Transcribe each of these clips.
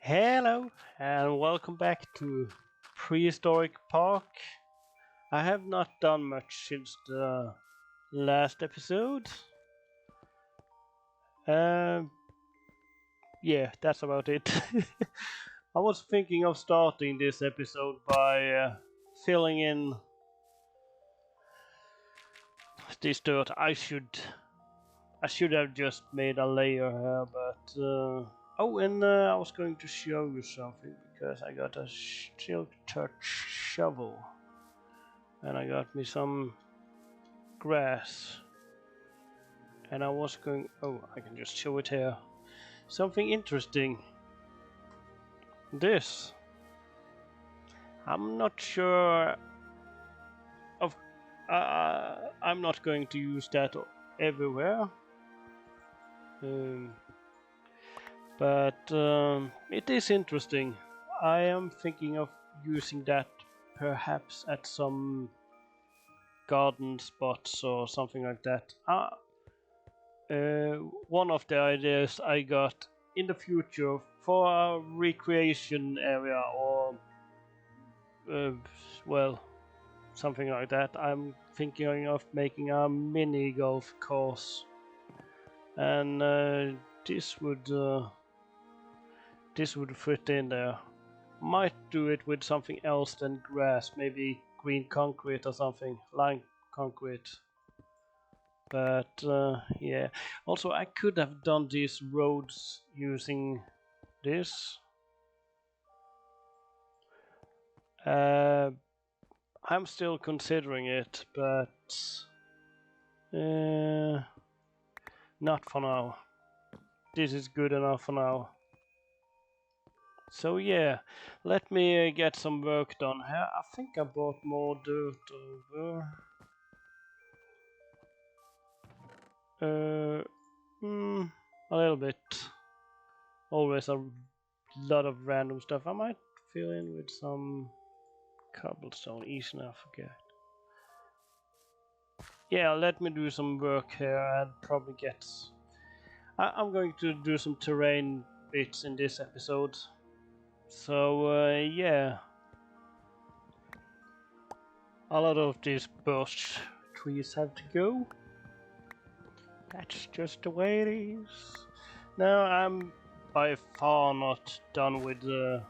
Hello and welcome back to Prehistoric Park. I have not done much since the last episode. Yeah, that's about it. I was thinking of starting this episode by filling in this dirt. I should have just made a layer here, but I was going to show you something because I got a silk touch shovel and I got me some grass, and I was going. Oh, I can just show it here. Something interesting. This. I'm not sure of. I'm not going to use that everywhere. But it is interesting. I am thinking of using that perhaps at some garden spots or something like that. One of the ideas I got in the future for a recreation area or something like that. I'm thinking of making a mini golf course, and this would fit in there. Might do it with something else than grass, maybe green concrete or something, lime concrete. But yeah, also I could have done these roads using this. I'm still considering it, but not for now. This is good enough for now. So yeah, let me get some work done here. I think I brought more dirt over. A little bit. Always a lot of random stuff. I might fill in with some cobblestone. Easy enough, forget. Yeah, let me do some work here and probably get. I'm going to do some terrain bits in this episode. So yeah, a lot of these birch trees have to go. That's just the way it is. Now I'm by far not done with a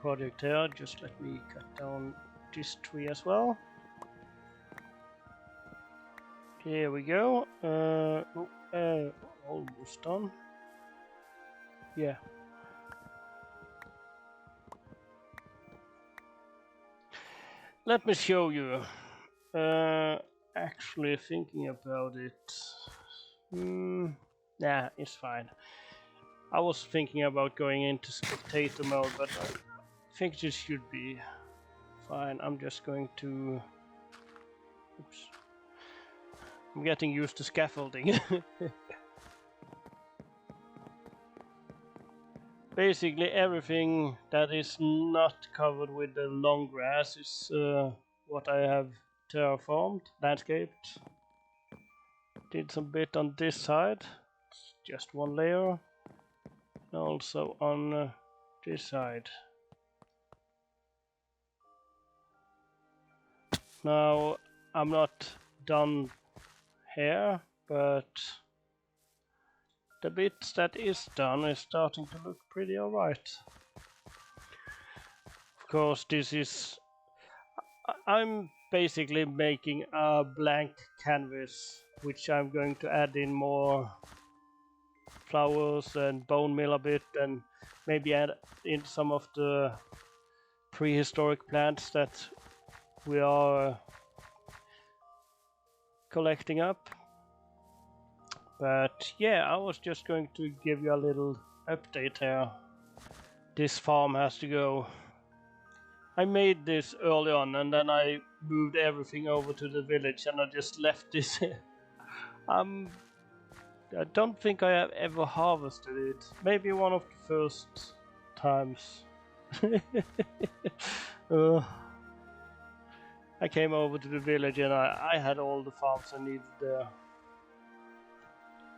project here. Just let me cut down this tree as well. Here we go. Almost done. Yeah. Let me show you. Actually thinking about it. Nah, it's fine. I was thinking about going into spectator mode, but I think this should be fine. I'm just going to. Oops. I'm getting used to scaffolding. Basically, everything that is not covered with the long grass is what I have terraformed, landscaped. Did some bit on this side, just one layer, and also on this side. Now, I'm not done here, but the bits that is done is starting to look pretty alright. Of course, this is. I'm basically making a blank canvas, which I'm going to add in more flowers and bone meal a bit, and maybe add in some of the prehistoric plants that we are collecting up. But yeah, I was just going to give you a little update here. This farm has to go. I made this early on and then I moved everything over to the village and I just left this here. I don't think I have ever harvested it. Maybe one of the first times. I came over to the village and I had all the farms I needed there.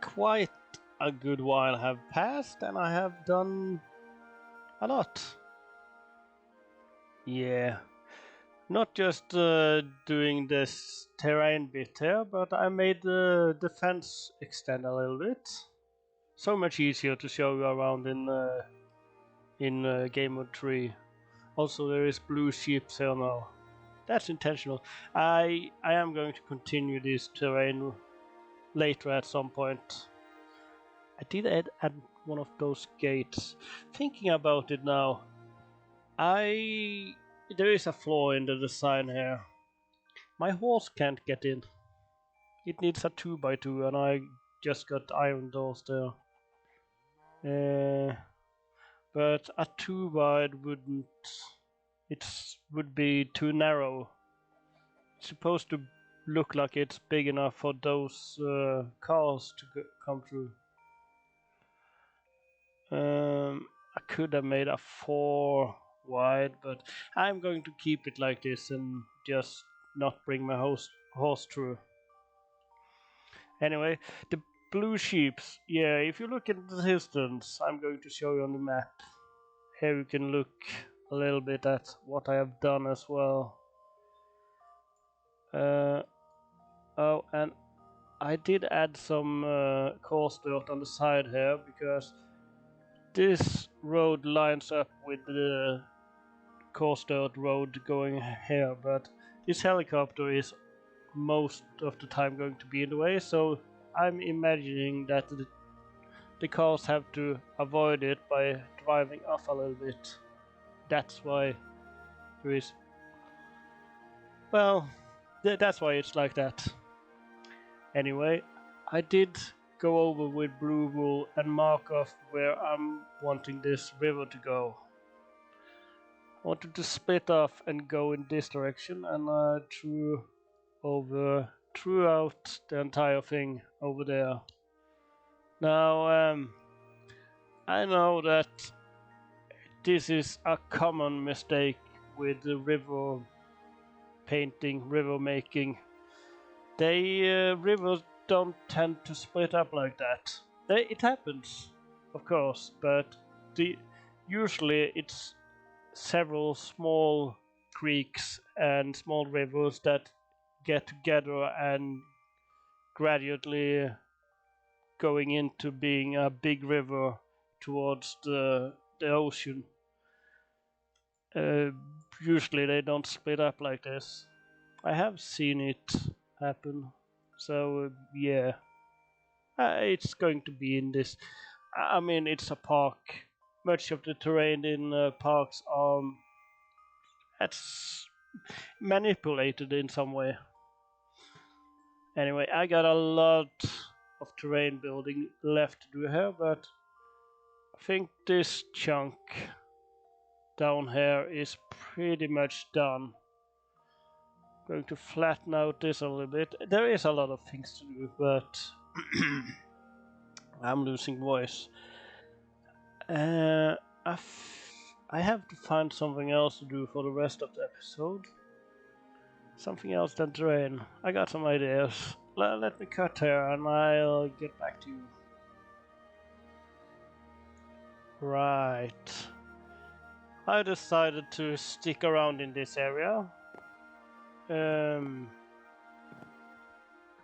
Quite a good while have passed and I have done a lot. Yeah. Not just doing this terrain bit here, but I made the fence extend a little bit. So much easier to show you around in Game Mode 3. Also, there is blue sheep here now. That's intentional. I am going to continue this terrain later at some point. I did add one of those gates. Thinking about it now, there is a flaw in the design here. My horse can't get in. It needs a 2x2 and I just got iron doors there. But a 2 wide wouldn't. It would be too narrow. It's supposed to look like it's big enough for those cars to come through. I could have made a 4 wide, but I'm going to keep it like this and just not bring my horse through. Anyway, the blue sheeps. Yeah, if you look at the distance, I'm going to show you on the map. Here you can look a little bit at what I have done as well. Oh, and I did add some coarse dirt on the side here because this road lines up with the coarse dirt road going here, but this helicopter is most of the time going to be in the way, so I'm imagining that the cars have to avoid it by driving off a little bit. That's why there is... Well, that's why it's like that. Anyway, I did go over with blue wool and mark off where I'm wanting this river to go. I wanted to split off and go in this direction, and I drew out the entire thing over there. Now, I know that this is a common mistake with the river painting, river making. Rivers don't tend to split up like that. It happens, of course, but usually it's several small creeks and small rivers that get together and gradually going into being a big river towards the ocean. Usually they don't split up like this. I have seen it happen, so yeah. It's going to be in this. I mean, it's a park. Much of the terrain in parks are that's manipulated in some way. Anyway, I got a lot of terrain building left to do here, but I think this chunk down here is pretty much done. Going to flatten out this a little bit. There is a lot of things to do, but I'm losing voice. I have to find something else to do for the rest of the episode. Something else than terrain. I got some ideas. Let me cut here and I'll get back to you. Right. I decided to stick around in this area. You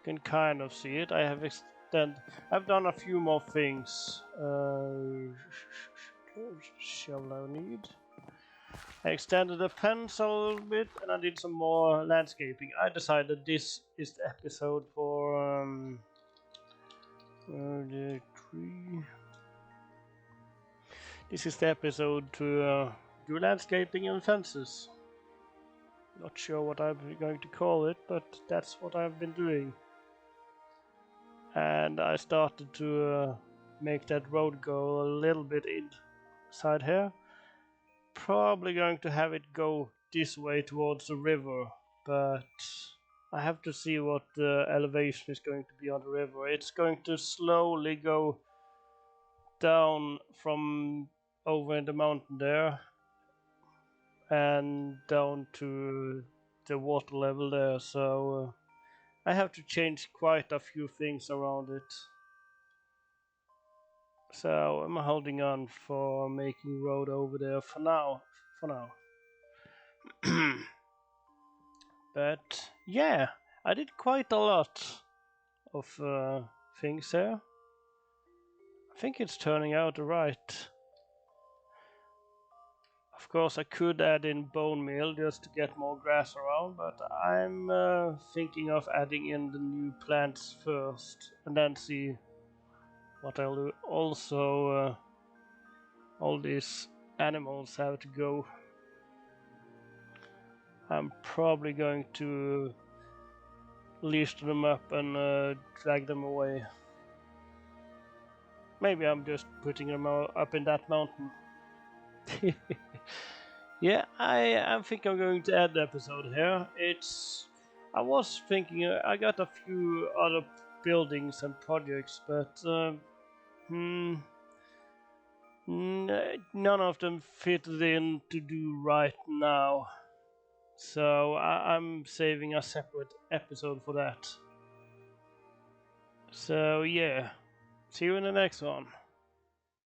can kind of see it. I've done a few more things. Shovel I need. I extended the fence a little bit and I did some more landscaping. I decided this is the episode for the tree. This is the episode to do landscaping and fences. Not sure what I'm going to call it, but that's what I've been doing. And I started to make that road go a little bit inside here. Probably going to have it go this way towards the river, but I have to see what the elevation is going to be on the river. It's going to slowly go down from over in the mountain there and down to the water level there, so I have to change quite a few things around it. So I'm holding on for making road over there for now. But yeah, I did quite a lot of things there. I think it's turning out right. Of course, I could add in bone meal just to get more grass around, but I'm thinking of adding in the new plants first and then see what I'll do. Also, all these animals have to go. I'm probably going to lift them up and drag them away. Maybe I'm just putting them up in that mountain. Yeah, I think I'm going to end the episode here. I was thinking I got a few other buildings and projects, but none of them fitted in to do right now. So I'm saving a separate episode for that. So yeah, see you in the next one.